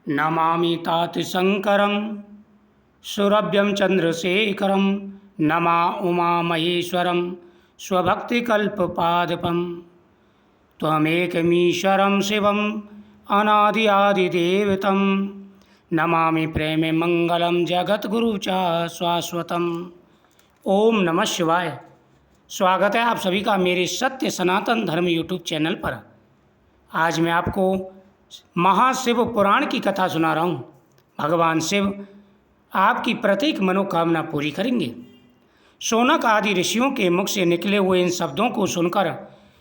नमामि तातिशङ्करं सुरभ्यं चन्द्रशेखरं नमा उमामहेश्वरं स्वभक्तिकल्पपादपं त्वमेकमीश्वरं शिवम् अनादिदेवतं नमामि प्रेमे मंगलम जगद्गुरु च शाश्वतम। ओम नमः शिवाय। स्वागत है आप सभी का मेरे सत्य सनातन धर्म यूट्यूब चैनल पर। आज मैं आपको महाशिव पुराण की कथा सुना रहा हूँ। भगवान शिव आपकी प्रत्येक मनोकामना पूरी करेंगे। शौनक आदि ऋषियों के मुख से निकले हुए इन शब्दों को सुनकर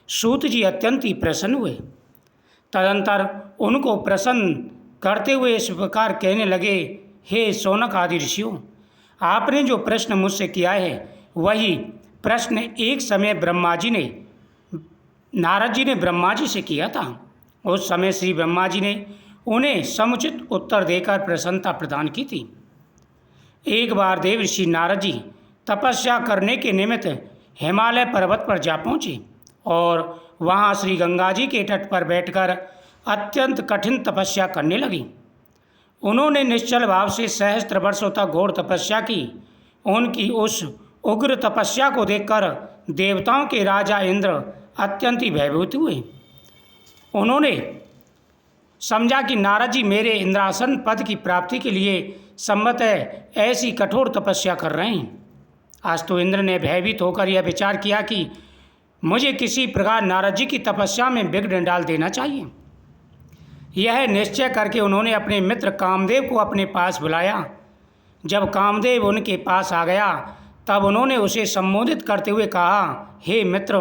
सूत जी अत्यंत ही प्रसन्न हुए। तदंतर उनको प्रसन्न करते हुए इस प्रकार कहने लगे, हे शौनक आदि ऋषियों, आपने जो प्रश्न मुझसे किया है वही प्रश्न एक समय नारद जी ने ब्रह्मा जी से किया था। उस समय श्री ब्रह्मा जी ने उन्हें समुचित उत्तर देकर प्रसन्नता प्रदान की थी। एक बार देवर्षि नारद जी तपस्या करने के निमित्त हिमालय पर्वत पर जा पहुँचे और वहाँ श्री गंगा जी के तट पर बैठकर अत्यंत कठिन तपस्या करने लगी। उन्होंने निश्चल भाव से सहस्त्र वर्षों तक घोर तपस्या की। उनकी उस उग्र तपस्या को देखकर देवताओं के राजा इंद्र अत्यंत ही भयभीत हुए। उन्होंने समझा कि नारद जी मेरे इंद्रासन पद की प्राप्ति के लिए संभवतः ऐसी कठोर तपस्या कर रहे हैं। आज तो इंद्र ने भयभीत होकर यह विचार किया कि मुझे किसी प्रकार नारद जी की तपस्या में विघ्न डाल देना चाहिए। यह निश्चय करके उन्होंने अपने मित्र कामदेव को अपने पास बुलाया। जब कामदेव उनके पास आ गया तब उन्होंने उसे संबोधित करते हुए कहा, हे मित्र,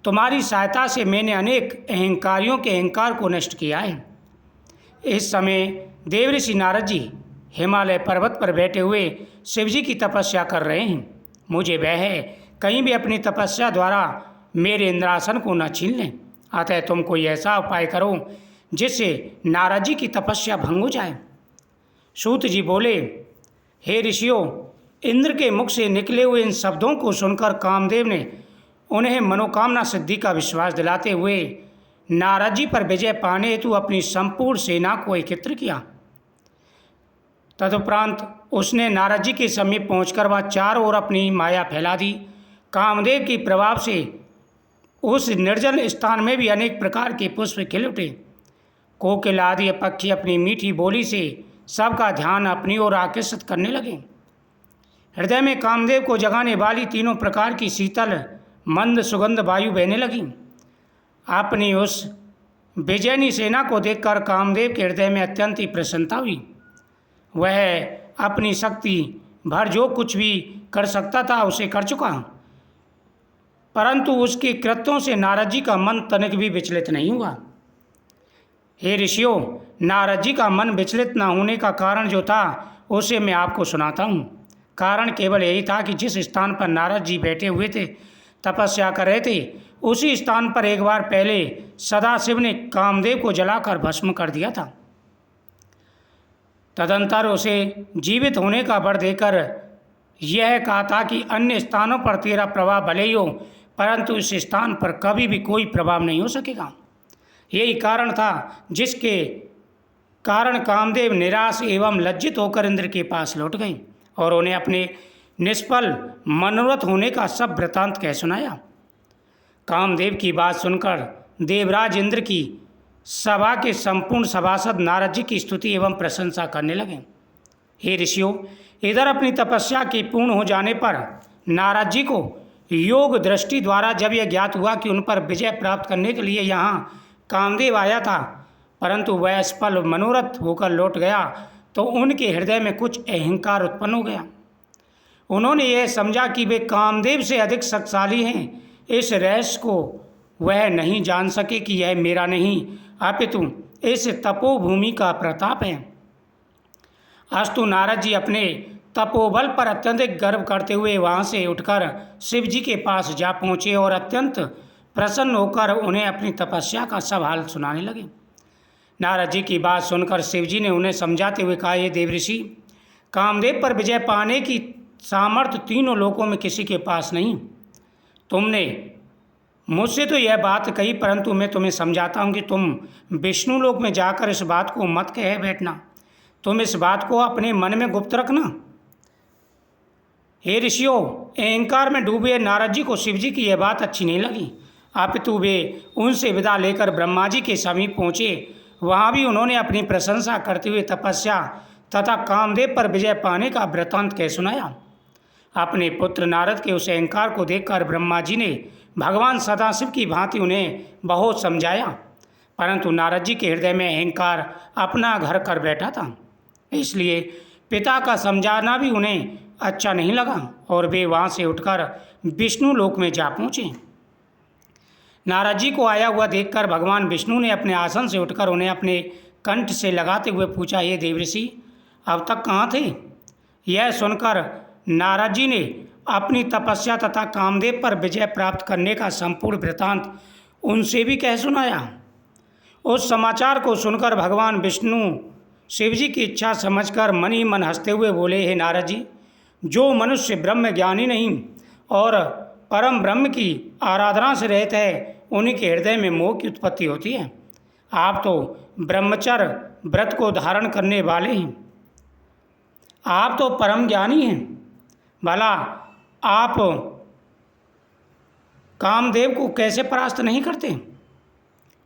तुम्हारी सहायता से मैंने अनेक अहंकारियों के अहंकार को नष्ट किया है। इस समय देवर्षि नारद जी हिमालय पर्वत पर बैठे हुए शिव जी की तपस्या कर रहे हैं। मुझे भय है कहीं भी अपनी तपस्या द्वारा मेरे इंद्रासन को न छीन लें। अतः तुम कोई ऐसा उपाय करो जिससे नारद जी की तपस्या भंग हो जाए। सूत जी बोले, हे ऋषियों, इंद्र के मुख से निकले हुए इन शब्दों को सुनकर कामदेव ने उन्हें मनोकामना सिद्धि का विश्वास दिलाते हुए नारद जी पर विजय पाने हेतु अपनी संपूर्ण सेना को एकत्र किया। तदुपरांत उसने नारद जी के समीप पहुंचकर वह चारों ओर अपनी माया फैला दी। कामदेव के प्रभाव से उस निर्जन स्थान में भी अनेक प्रकार के पुष्प खिल उठे। कोकिल आदि पक्षी अपनी मीठी बोली से सबका ध्यान अपनी ओर आकर्षित करने लगे। हृदय में कामदेव को जगाने वाली तीनों प्रकार की शीतल मंद सुगंध वायु बहने लगी। अपनी उस विजयनी सेना को देखकर कामदेव के हृदय में अत्यंत ही प्रसन्नता हुई। वह अपनी शक्ति भर जो कुछ भी कर सकता था उसे कर चुका, परंतु उसके कृत्यों से नारद जी का मन तनिक भी विचलित नहीं हुआ। हे ऋषियों, नारद जी का मन विचलित न होने का कारण जो था उसे मैं आपको सुनाता हूँ। कारण केवल यही था कि जिस स्थान पर नारद जी बैठे हुए थे, तपस्या कर रहे थे, उसी स्थान पर एक बार पहले सदाशिव ने कामदेव को जलाकर भस्म कर दिया था। तदंतर उसे जीवित होने का वर देकर यह कहा था कि अन्य स्थानों पर तेरा प्रभाव भले ही हो, परंतु इस स्थान पर कभी भी कोई प्रभाव नहीं हो सकेगा। यही कारण था जिसके कारण कामदेव निराश एवं लज्जित होकर इंद्र के पास लौट गए और उन्हें अपने निष्फल मनोरथ होने का सब वृतांत कह सुनाया। कामदेव की बात सुनकर देवराज इंद्र की सभा के संपूर्ण सभासद नारद जी की स्तुति एवं प्रशंसा करने लगे। हे ऋषियों, इधर अपनी तपस्या के पूर्ण हो जाने पर नारद जी को योग दृष्टि द्वारा जब यह ज्ञात हुआ कि उन पर विजय प्राप्त करने के लिए यहाँ कामदेव आया था, परंतु वह असफल मनोरथ होकर लौट गया, तो उनके हृदय में कुछ अहंकार उत्पन्न हो गया। उन्होंने यह समझा कि वे कामदेव से अधिक शक्तिशाली हैं। इस रहस्य को वह नहीं जान सके कि यह मेरा नहीं अपितु इस तपोभूमि का प्रताप है। अस्तु नारद जी अपने तपोबल पर अत्यंत गर्व करते हुए वहाँ से उठकर शिव जी के पास जा पहुँचे और अत्यंत प्रसन्न होकर उन्हें अपनी तपस्या का सब हाल सुनाने लगे। नारद जी की बात सुनकर शिव जी ने उन्हें समझाते हुए कहा, हे देवऋषि, कामदेव पर विजय पाने की सामर्थ्य तीनों लोकों में किसी के पास नहीं। तुमने मुझसे तो यह बात कही, परंतु मैं तुम्हें समझाता हूँ कि तुम विष्णु लोक में जाकर इस बात को मत कहे बैठना। तुम इस बात को अपने मन में गुप्त रखना। हे ऋषियों, अहंकार में डूबे नारद जी को शिव जी की यह बात अच्छी नहीं लगी। अपितु वे उनसे विदा लेकर ब्रह्मा जी के समीप पहुँचे। वहाँ भी उन्होंने अपनी प्रशंसा करते हुए तपस्या तथा कामदेव पर विजय पाने का वृत्तांत कह सुनाया। अपने पुत्र नारद के उस अहंकार को देखकर ब्रह्मा जी ने भगवान सदाशिव की भांति उन्हें बहुत समझाया, परंतु नारद जी के हृदय में अहंकार अपना घर कर बैठा था। इसलिए पिता का समझाना भी उन्हें अच्छा नहीं लगा और वे वहाँ से उठकर विष्णु लोक में जा पहुँचे। नारद जी को आया हुआ देखकर भगवान विष्णु ने अपने आसन से उठकर उन्हें अपने कंठ से लगाते हुए पूछा, ये देवऋषि अब तक कहाँ थे? यह सुनकर नारद जी ने अपनी तपस्या तथा कामदेव पर विजय प्राप्त करने का संपूर्ण वृत्तांत उनसे भी कह सुनाया। उस समाचार को सुनकर भगवान विष्णु शिव जी की इच्छा समझकर मन ही मन हंसते हुए बोले, हे नारद जी, जो मनुष्य ब्रह्म ज्ञानी नहीं और परम ब्रह्म की आराधना से रहित है, उन्हीं के हृदय में मोह की उत्पत्ति होती है। आप तो ब्रह्मचर्य व्रत को धारण करने वाले हैं, आप तो परम ज्ञानी हैं, भला आप कामदेव को कैसे परास्त नहीं करते?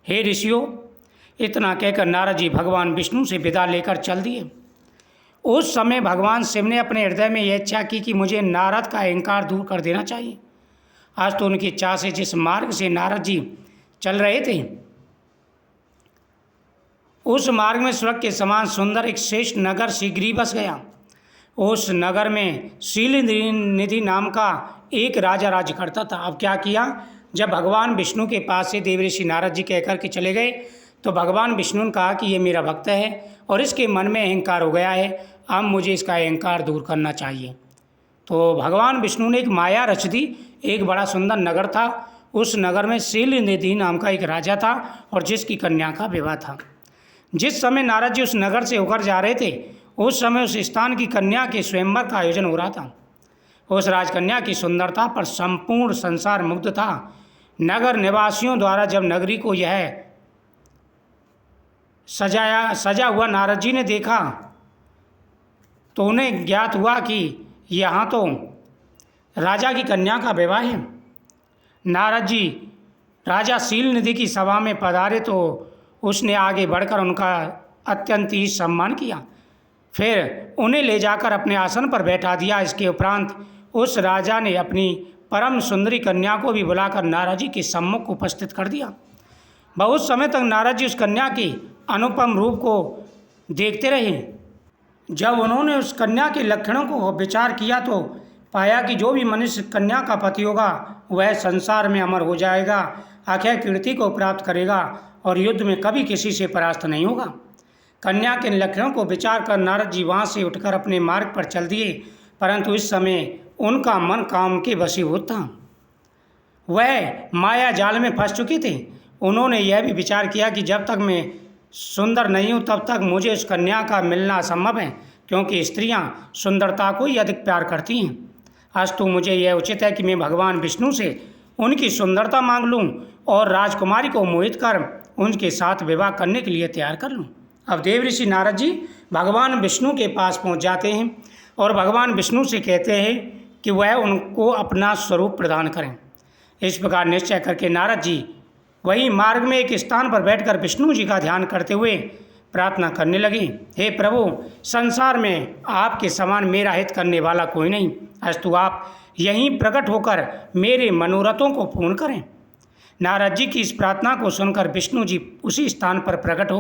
हे ऋषियों, इतना कहकर नारद जी भगवान विष्णु से विदा लेकर चल दिए। उस समय भगवान शिव ने अपने हृदय में यह इच्छा की कि मुझे नारद का अहंकार दूर कर देना चाहिए। आज तो उनकी इच्छा से जिस मार्ग से नारद जी चल रहे थे, उस मार्ग में स्वर्ग के समान सुंदर एक श्रेष्ठ नगर शीघ्र ही बस गया। उस नगर में शीलनिधि नाम का एक राजा राज्य करता था। अब क्या किया, जब भगवान विष्णु के पास से देवऋषि नारद जी कहकर के चले गए तो भगवान विष्णु ने कहा कि ये मेरा भक्त है और इसके मन में अहंकार हो गया है, अब मुझे इसका अहंकार दूर करना चाहिए। तो भगवान विष्णु ने एक माया रच दी। एक बड़ा सुंदर नगर था, उस नगर में शीलनिधि नाम का एक राजा था और जिसकी कन्या का विवाह था। जिस समय नारद जी उस नगर से होकर जा रहे थे, उस समय उस स्थान की कन्या के स्वयंवर का आयोजन हो रहा था। उस राजकन्या की सुंदरता पर संपूर्ण संसार मुग्ध था। नगर निवासियों द्वारा जब नगरी को यह सजा हुआ नारद जी ने देखा तो उन्हें ज्ञात हुआ कि यहाँ तो राजा की कन्या का विवाह है। नारद जी राजा शीलनिधि की सभा में पधारे तो उसने आगे बढ़कर उनका अत्यंत ही सम्मान किया, फिर उन्हें ले जाकर अपने आसन पर बैठा दिया। इसके उपरांत उस राजा ने अपनी परम सुंदरी कन्या को भी बुलाकर नारद जी के सम्मुख उपस्थित कर दिया। बहुत समय तक नारद जी उस कन्या के अनुपम रूप को देखते रहे। जब उन्होंने उस कन्या के लक्षणों को विचार किया तो पाया कि जो भी मनुष्य कन्या का पति होगा वह संसार में अमर हो जाएगा, अक्षय कीर्ति को प्राप्त करेगा और युद्ध में कभी किसी से परास्त नहीं होगा। कन्या के लक्षणों को विचार कर नारद जी वहाँ से उठकर अपने मार्ग पर चल दिए, परंतु इस समय उनका मन काम के वशीभूत था। वह माया जाल में फंस चुके थे। उन्होंने यह भी विचार किया कि जब तक मैं सुंदर नहीं हूँ तब तक मुझे उस कन्या का मिलना असंभव है, क्योंकि स्त्रियाँ सुंदरता को ही अधिक प्यार करती हैं। अस्तु मुझे यह उचित है कि मैं भगवान विष्णु से उनकी सुंदरता मांग लूँ और राजकुमारी को मोहित कर उनके साथ विवाह करने के लिए तैयार कर लूँ। अब देवऋषि नारद जी भगवान विष्णु के पास पहुँच जाते हैं और भगवान विष्णु से कहते हैं कि वह उनको अपना स्वरूप प्रदान करें। इस प्रकार निश्चय करके नारद जी वही मार्ग में एक स्थान पर बैठकर विष्णु जी का ध्यान करते हुए प्रार्थना करने लगे, हे प्रभु, संसार में आपके समान मेरा हित करने वाला कोई नहीं, अस्तु आप यहीं प्रकट होकर मेरे मनोरथों को पूर्ण करें। नारद जी की इस प्रार्थना को सुनकर विष्णु जी उसी स्थान पर प्रकट हो